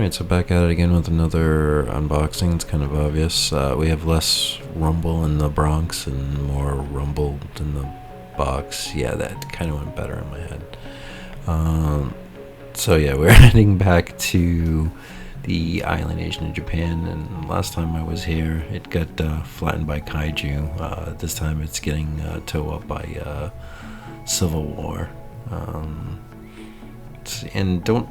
Alright, so back at it again with another unboxing. It's kind of obvious. We have less rumble in the Bronx and more rumble in the box. Yeah, that kind of went better in my head. So yeah, we're heading back to the island nation of Japan, and last time I was here, it got flattened by kaiju. This time it's getting towed up by Civil War. And don't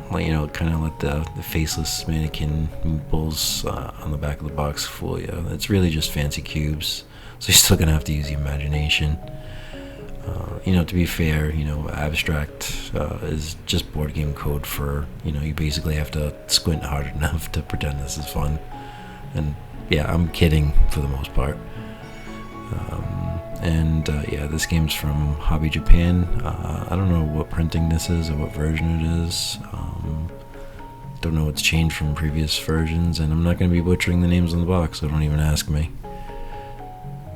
kind of let the faceless mannequin meeples on the back of the box fool you. It's really just fancy cubes, so you're still gonna have to use your imagination. To be fair, abstract is just board game code for you basically have to squint hard enough to pretend this is fun. And yeah, I'm kidding for the most part. This game's from Hobby Japan. I don't know what printing this is or what version it is. Don't know what's changed from previous versions, and I'm not going to be butchering the names on the box, so don't even ask me.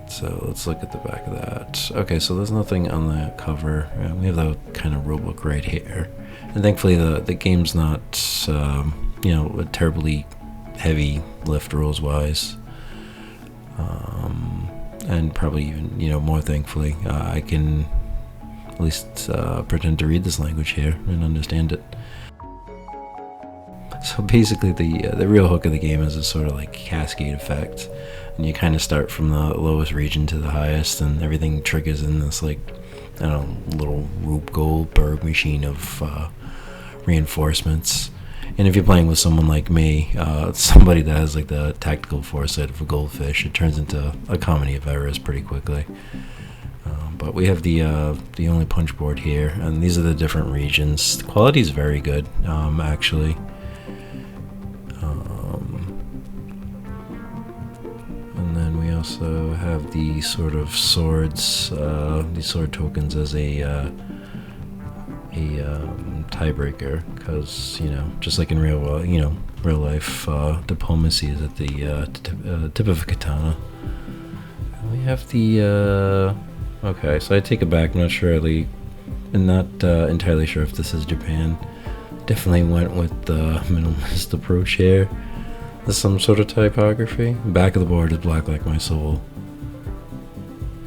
So let's look at the back of that. Okay, so there's nothing on the cover. We have the kind of rulebook right here, and thankfully the game's not a terribly heavy lift rules wise. And probably even, more thankfully, I can at least pretend to read this language here and understand it. So basically, the real hook of the game is a sort of like cascade effect, and you kind of start from the lowest region to the highest, and everything triggers in this little Rube Goldberg machine of reinforcements. And if you're playing with someone like me, somebody that has the tactical foresight of a goldfish, it turns into a comedy of errors pretty quickly. But we have the only punch board here, and these are the different regions. The quality is very good, actually. And then we also have the sort of swords, these sword tokens as a tiebreaker, because just like in real life, diplomacy is at the tip of a katana. And we have the okay, so I take it back. I'm not entirely sure if this is Japan. Definitely went with the minimalist approach here. There's some sort of typography. Back of the board is black like my soul.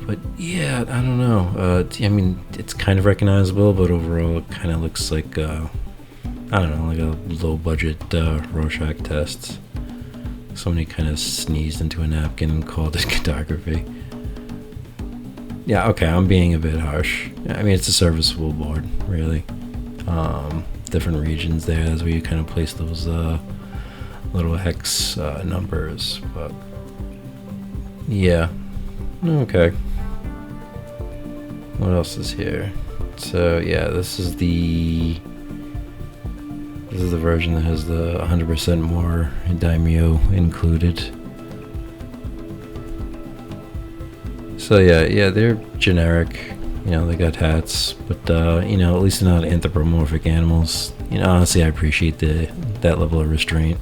But yeah, I don't know. It's kind of recognizable, but overall it kind of looks like, like a low-budget Rorschach test. Somebody kind of sneezed into a napkin and called it cartography. Yeah, okay, I'm being a bit harsh. It's a serviceable board, really. Different regions there, that's where you kind of place those little hex numbers, but yeah, okay. What else is here? So yeah, this is the version that has the 100% more daimyo included. So yeah, they're generic. They got hats, but at least they're not anthropomorphic animals. Honestly, I appreciate that level of restraint.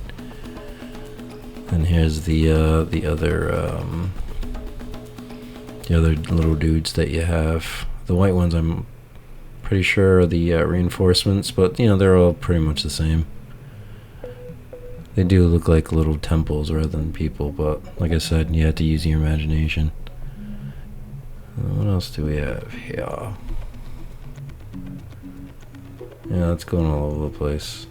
And here's the other little dudes that you have. The white ones I'm pretty sure are the reinforcements, but they're all pretty much the same. They do look like little temples rather than people, but like I said, you have to use your imagination. What else do we have here? Yeah, it's going all over the place.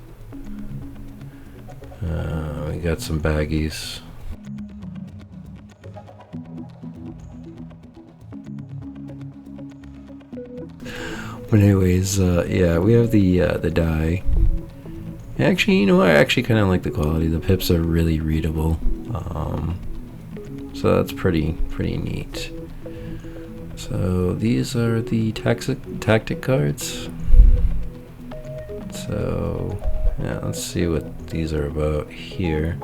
We got some baggies. But anyways, yeah, we have the die. Actually, I actually kind of like the quality. The pips are really readable, so that's pretty neat. So these are the tactic cards. So yeah, let's see what these are about here.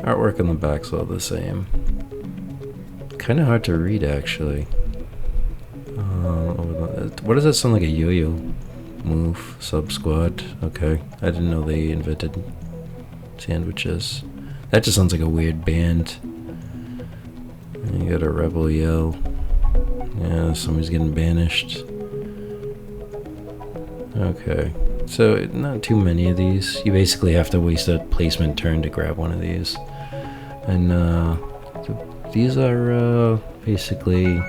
Artwork on the back's all the same. Kind of hard to read, actually. What does that sound like? A yo-yo move? Sub-squad? Okay, I didn't know they invented sandwiches. That just sounds like a weird band. And you got a rebel yell. Yeah, somebody's getting banished. Okay. So not too many of these. You basically have to waste a placement turn to grab one of these. And these are basically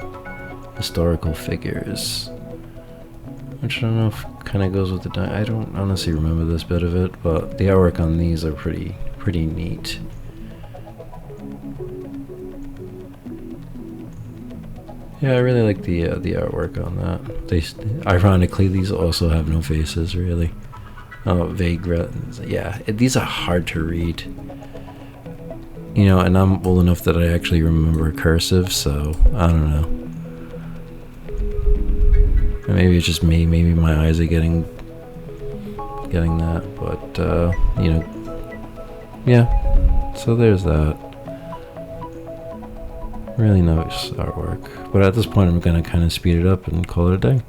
historical figures, which I don't know if kind of goes with the I don't honestly remember this bit of it, but the artwork on these are pretty neat. Yeah, I really like the artwork on that. Ironically, these also have no faces, really. Oh, vague. Yeah, these are hard to read. You know, and I'm old enough that I actually remember cursive, so I don't know. Maybe it's just me. Maybe my eyes are getting that. But you know, yeah. So there's that. Really nice artwork. But at this point, I'm gonna kind of speed it up and call it a day.